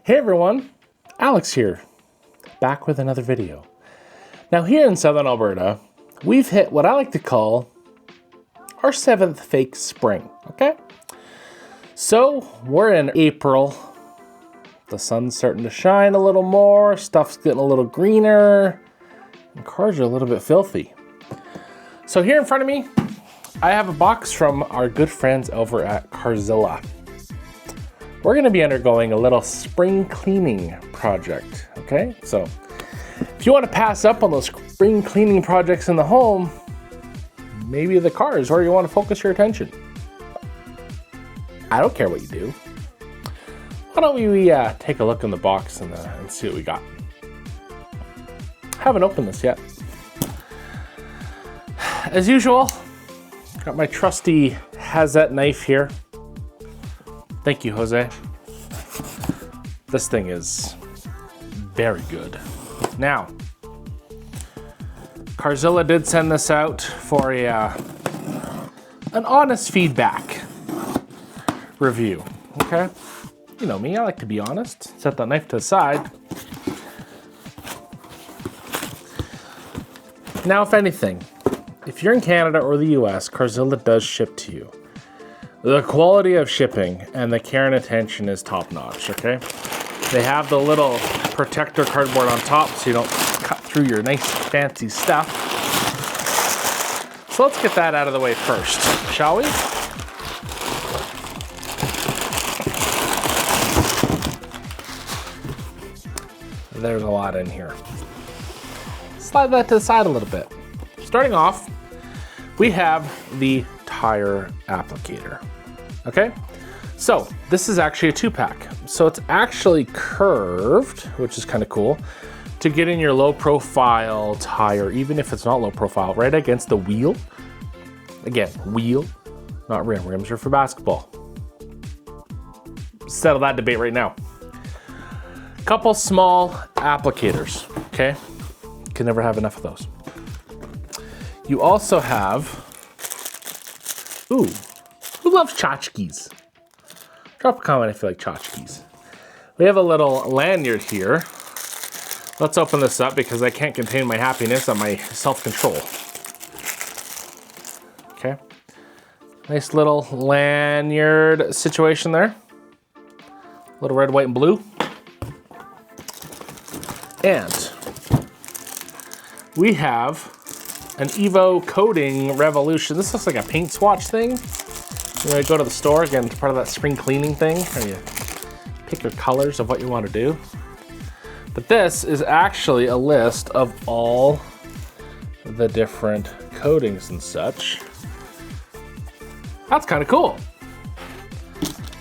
Hey everyone, Alex here, back with another video. Now here in Southern Alberta, we've hit what I like to call our 7th fake spring, okay? So we're in April, the sun's starting to shine a little more, stuff's getting a little greener, and cars are a little bit filthy. So here in front of me, I have a box from our good friends over at Carzilla. We're gonna be undergoing a little spring cleaning project, okay? So if you wanna pass up on those spring cleaning projects in the home, maybe the car is where you wanna focus your attention. I don't care what you do. Why don't we take a look in the box and see what we got. Haven't opened this yet. As usual, got my trusty Hazette knife here. Thank you, Jose. This thing is very good. Now, Carzilla did send this out for an honest feedback review, okay? You know me, I like to be honest. Set that knife to the side. Now, if anything, if you're in Canada or the US, Carzilla does ship to you. The quality of shipping and the care and attention is top notch, okay? They have the little protector cardboard on top so you don't cut through your nice fancy stuff. So let's get that out of the way first, shall we? There's a lot in here. Slide that to the side a little bit. Starting off, we have the tire applicator. Okay, so this is actually a 2-pack. So it's actually curved, which is kind of cool, to get in your low profile tire, even if it's not low profile, right against the wheel. Again, wheel, not rim. Rims are for basketball. Settle that debate right now. Couple small applicators, okay? Can never have enough of those. You also have, ooh, who loves tchotchkes? Drop a comment if you like tchotchkes. We have a little lanyard here. Let's open this up because I can't contain my happiness and my self-control. Okay. Nice little lanyard situation there. Little red, white, and blue. And we have an EVO coating revolution. This looks like a paint swatch thing. You know, you go to the store, again, part of that spring cleaning thing, where you pick your colors of what you want to do. But this is actually a list of all the different coatings and such. That's kind of cool.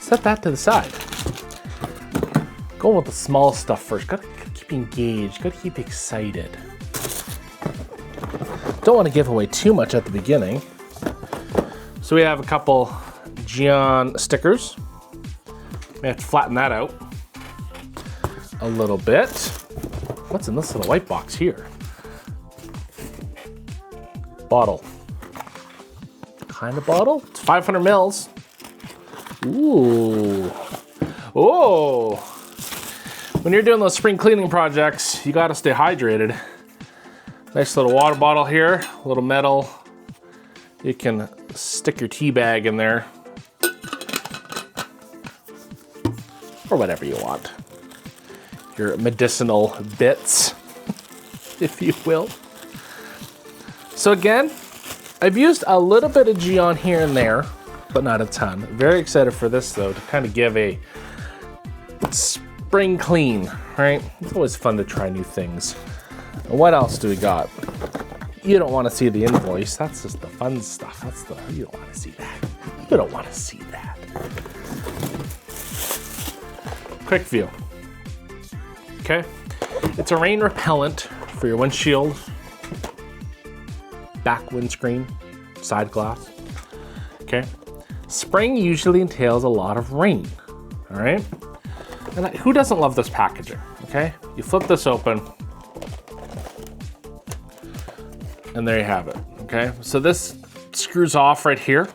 Set that to the side. Go with the small stuff first. Gotta keep engaged, gotta keep excited. Don't want to give away too much at the beginning. So we have a couple GYEON stickers. We have to flatten that out a little bit. What's in this little white box here? Bottle. Kind of bottle? It's 500 mils. Ooh. Oh. When you're doing those spring cleaning projects, you gotta stay hydrated. Nice little water bottle here, a little metal. You can stick your tea bag in there. Or whatever you want. Your medicinal bits, if you will. So again, I've used a little bit of GYEON here and there, but not a ton. Very excited for this though, to kind of give a spring clean, right? It's always fun to try new things. And what else do we got? You don't want to see the invoice. That's just the fun stuff. You don't want to see that. You don't want to see that. Quick view. Okay. It's a rain repellent for your windshield, back windscreen, side glass. Okay. Spring usually entails a lot of rain. All right. And who doesn't love this packaging? Okay. You flip this open. And there you have it, okay? So this screws off right here.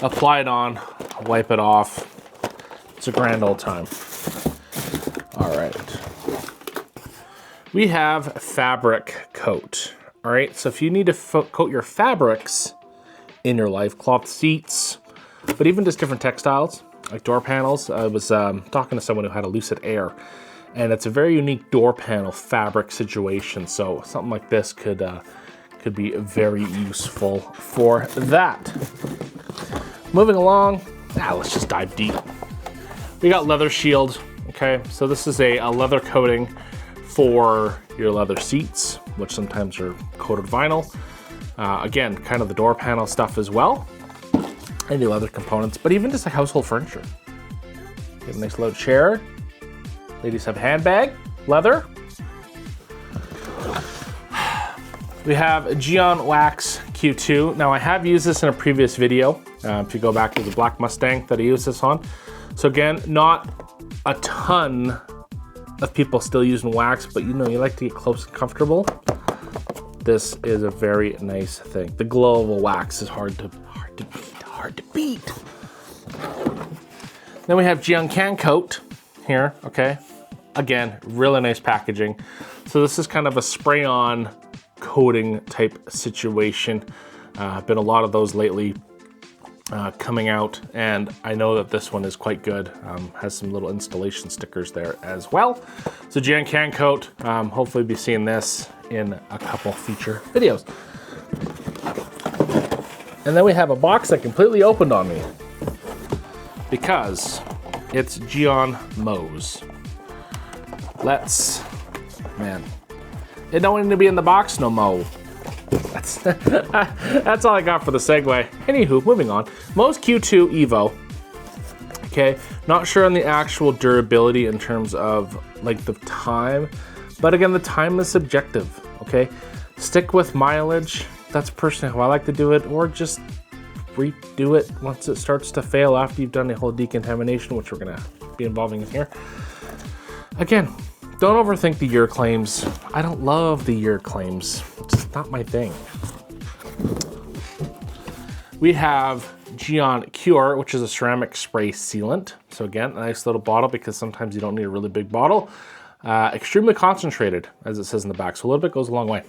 Apply it on, wipe it off. It's a grand old time. We have fabric coat. All right, so if you need to coat your fabrics in your life, cloth seats, but even just different textiles, like door panels. I was talking to someone who had a Lucid Air, and it's a very unique door panel fabric situation. So something like this could be very useful for that. Moving along, let's just dive deep. We got leather shield. Okay, so this is a leather coating for your leather seats, which sometimes are coated vinyl. Again, kind of the door panel stuff as well. Any leather components, but even just like household furniture. You have a nice low chair. Ladies have a handbag, leather. We have GYEON Wax Q2. Now I have used this in a previous video. If you go back to the black Mustang that I used this on. So again, not a ton of people still using wax, but you know, you like to get close and comfortable. This is a very nice thing. The glow of a wax is hard to beat. Then we have GYEON CanCoat here, okay? Again, really nice packaging. So this is kind of a spray-on coating type situation. Been a lot of those lately coming out, and I know that this one is quite good. Has some little installation stickers there as well. So GYEON CanCoat, hopefully be seeing this in a couple future videos. And then we have a box that completely opened on me because it's GYEON Mo's. Man, it don't need to be in the box no mo. That's all I got for the segue. Anywho, moving on. Mo's Q² EVO. Okay, not sure on the actual durability in terms of length of time, but again, the time is subjective. Okay, stick with mileage. That's personally how I like to do it, or just redo it once it starts to fail after you've done the whole decontamination, which we're gonna be involving in here. Again, don't overthink the year claims. I don't love the year claims. It's just not my thing. We have GYEON Q², which is a ceramic spray sealant. So again, a nice little bottle because sometimes you don't need a really big bottle. Extremely concentrated, as it says in the back. So a little bit goes a long way.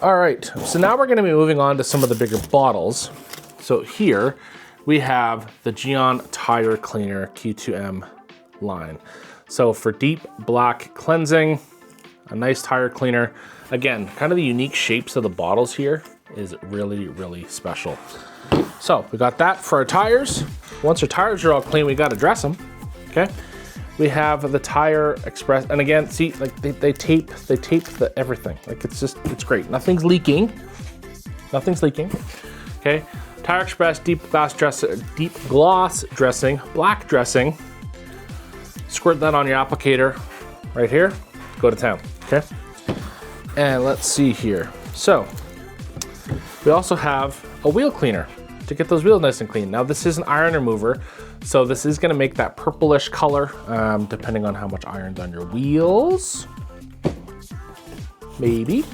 All right, so now we're gonna be moving on to some of the bigger bottles. So here we have the GYEON Tire Cleaner Q²M line. So for deep black cleansing, a nice tire cleaner. Again, kind of the unique shapes of the bottles here is really, really special. So we got that for our tires. Once our tires are all clean, we gotta dress them, okay? We have the Tire Express, and again, see, like they tape the everything. Like it's great. Nothing's leaking. Okay. Tire Express deep gloss dressing, black dressing. Squirt that on your applicator right here. Go to town. Okay. And let's see here. So we also have a wheel cleaner to get those wheels nice and clean. Now this is an iron remover, so this is gonna make that purplish color, depending on how much iron's on your wheels. Maybe.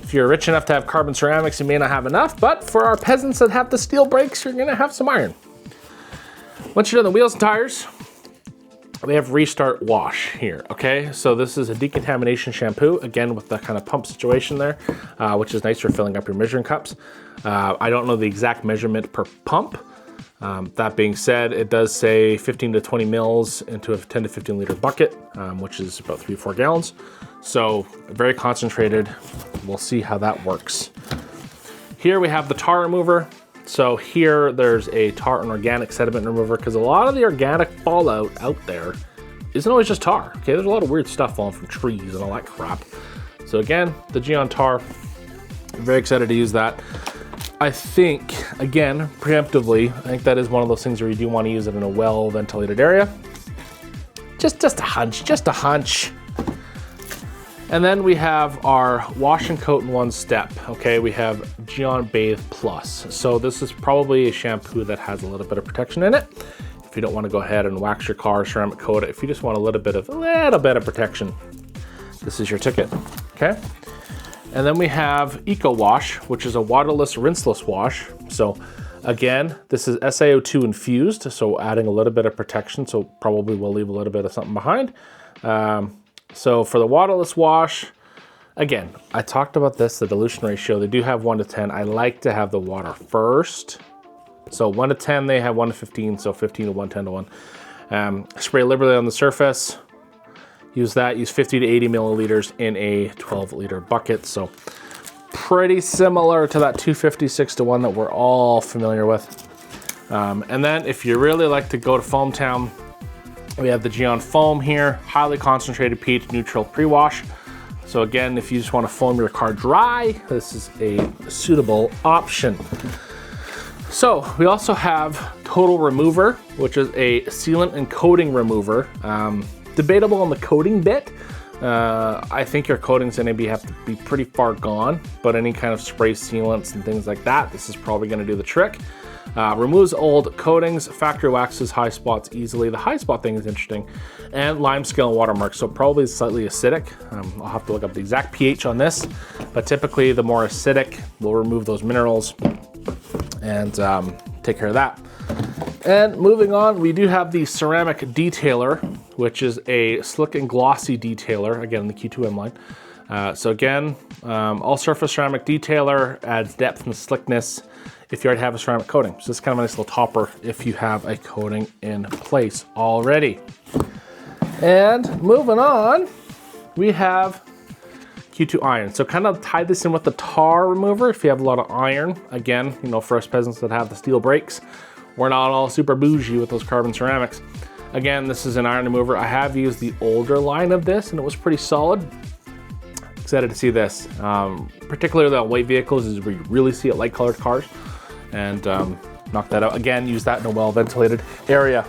If you're rich enough to have carbon ceramics, you may not have enough, but for our peasants that have the steel brakes, you're gonna have some iron. Once you're done the wheels and tires, we have Restart Wash here, okay? So this is a decontamination shampoo, again with the kind of pump situation there, which is nice for filling up your measuring cups. I don't know the exact measurement per pump. That being said, it does say 15 to 20 mils into a 10 to 15 liter bucket, which is about 3 or 4 gallons. So very concentrated. We'll see how that works. Here we have the tar remover. So here there's a tar and organic sediment remover because a lot of the organic fallout out there isn't always just tar. Okay, there's a lot of weird stuff falling from trees and all that crap. So again, the GYEON Tar, I'm very excited to use that. I think, again, preemptively, I think that is one of those things where you do want to use it in a well-ventilated area. Just a hunch. And then we have our wash and coat in one step. Okay, we have GYEON Bathe Plus. So this is probably a shampoo that has a little bit of protection in it. If you don't want to go ahead and wax your car, ceramic coat it, if you just want a little bit of protection, this is your ticket, okay? And then we have Eco Wash, which is a waterless, rinseless wash. So again, this is SiO2 infused, so adding a little bit of protection, so probably we'll leave a little bit of something behind. So for the waterless wash, again, I talked about this, the dilution ratio. They do have 1 to 10. I like to have the water first. So 1 to 10, they have 1 to 15, so 15 to 1, 10 to 1. Spray liberally on the surface. Use that, use 50 to 80 milliliters in a 12-liter bucket. So pretty similar to that 256 to 1 that we're all familiar with. And then if you really like to go to Foam Town, we have the GYEON Foam here, highly concentrated pH neutral pre-wash. So again, if you just want to foam your car dry, this is a suitable option. So we also have Total Remover, which is a sealant and coating remover. Debatable on the coating bit. I think your coating's gonna have to be pretty far gone, but any kind of spray sealants and things like that, this is probably gonna do the trick. Removes old coatings, factory waxes high spots easily. The high spot thing is interesting. And limescale and watermarks, so probably slightly acidic. I'll have to look up the exact pH on this, but typically the more acidic will remove those minerals and take care of that. And moving on, we do have the ceramic detailer, which is a slick and glossy detailer, again, the Q²M line. So again, all surface ceramic detailer adds depth and slickness if you already have a ceramic coating. So it's kind of a nice little topper if you have a coating in place already. And moving on, we have Q2 iron. So kind of tie this in with the tar remover if you have a lot of iron. Again, you know, for us peasants that have the steel brakes, we're not all super bougie with those carbon ceramics. Again, this is an iron remover. I have used the older line of this and it was pretty solid. Excited to see this. Particularly on white vehicles is where you really see it, light colored cars. And knock that out. Again, use that in a well-ventilated area.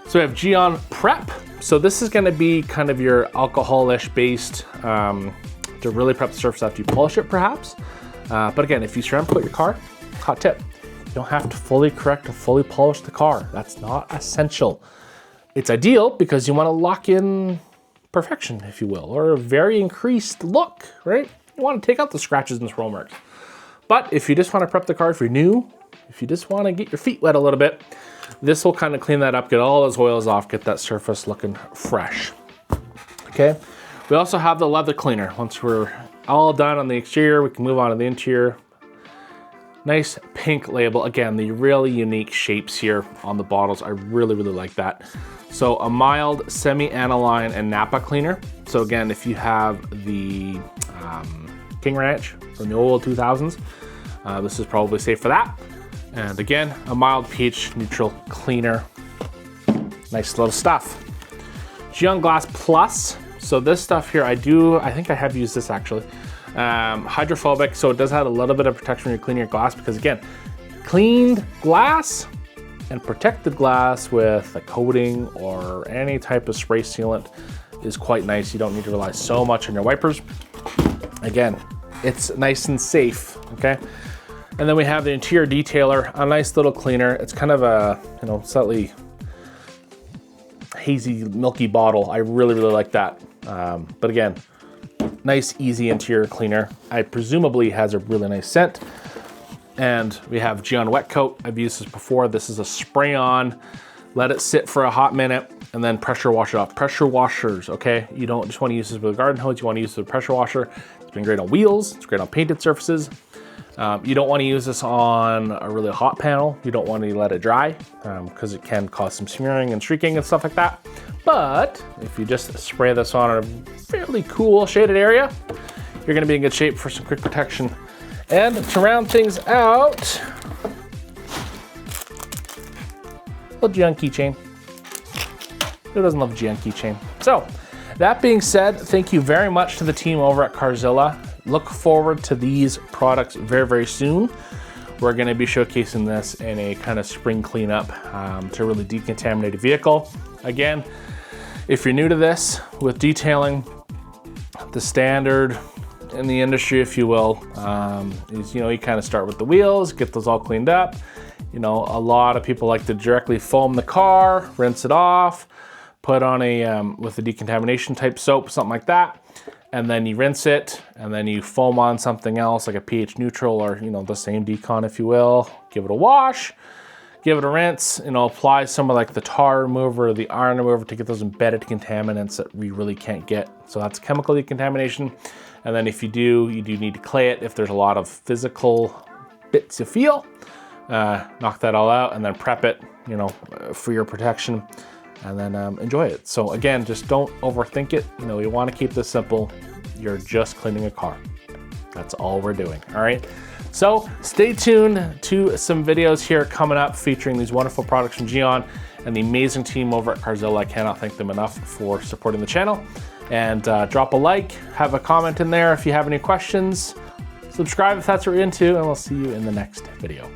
So we have GYEON Prep. So this is gonna be kind of your alcohol-ish based to really prep the surface after you polish it perhaps. But again, if you ceramic coat your car, hot tip, you don't have to fully correct or fully polish the car. That's not essential. It's ideal because you wanna lock in perfection, if you will, or a very increased look, right? You wanna take out the scratches and swirl marks. But if you just wanna prep the car, if you're new, if you just wanna get your feet wet a little bit, this will kind of clean that up, get all those oils off, get that surface looking fresh, okay? We also have the leather cleaner. Once we're all done on the exterior, we can move on to the interior. Nice pink label. Again, the really unique shapes here on the bottles. I really, really like that. So a mild semi-aniline and Napa cleaner. So again, if you have the King Ranch from the old 2000s, this is probably safe for that. And again, a mild pH neutral cleaner. Nice little stuff. GYEON Glass Plus. So this stuff here, I think I have used this actually. Hydrophobic, so it does have a little bit of protection when you're cleaning your glass because again, cleaned glass and protected glass with a coating or any type of spray sealant is quite nice. You don't need to rely so much on your wipers. Again, it's nice and safe, okay? And then we have the interior detailer, a nice little cleaner. It's kind of a, you know, slightly hazy, milky bottle. I really, really like that. But again, nice, easy interior cleaner. I presumably has a really nice scent. And we have GYEON WetCoat. I've used this before. This is a spray on, let it sit for a hot minute, and then pressure wash it off. Pressure washers, okay? You don't just want to use this with a garden hose, you want to use it with a pressure washer. It's been great on wheels, it's great on painted surfaces. You don't want to use this on a really hot panel. You don't want to let it dry because it can cause some smearing and streaking and stuff like that. But if you just spray this on a fairly cool shaded area, you're going to be in good shape for some quick protection. And to round things out, a GYEON keychain. Who doesn't love a GYEON keychain? So that being said, thank you very much to the team over at Carzilla. Look forward to these products very, very soon. We're gonna be showcasing this in a kind of spring cleanup to really decontaminate a vehicle. Again, if you're new to this with detailing, the standard in the industry, if you will, is, you know, you kind of start with the wheels, get those all cleaned up. You know, a lot of people like to directly foam the car, rinse it off, put on a, with a decontamination type soap, something like that. And then you rinse it, and then you foam on something else like a pH neutral or, you know, the same decon, if you will. Give it a wash, give it a rinse, apply some of like the tar remover or the iron remover to get those embedded contaminants that we really can't get. So that's chemical decontamination. And then if you do need to clay it if there's a lot of physical bits you feel. Knock that all out and then prep it, for your protection, and then enjoy it. So again, just don't overthink it. You want to keep this simple. You're just cleaning a car. That's all we're doing, all right? So stay tuned to some videos here coming up featuring these wonderful products from GYEON and the amazing team over at Carzilla. I cannot thank them enough for supporting the channel. And drop a like, have a comment in there if you have any questions. Subscribe if that's what you're into, and we'll see you in the next video.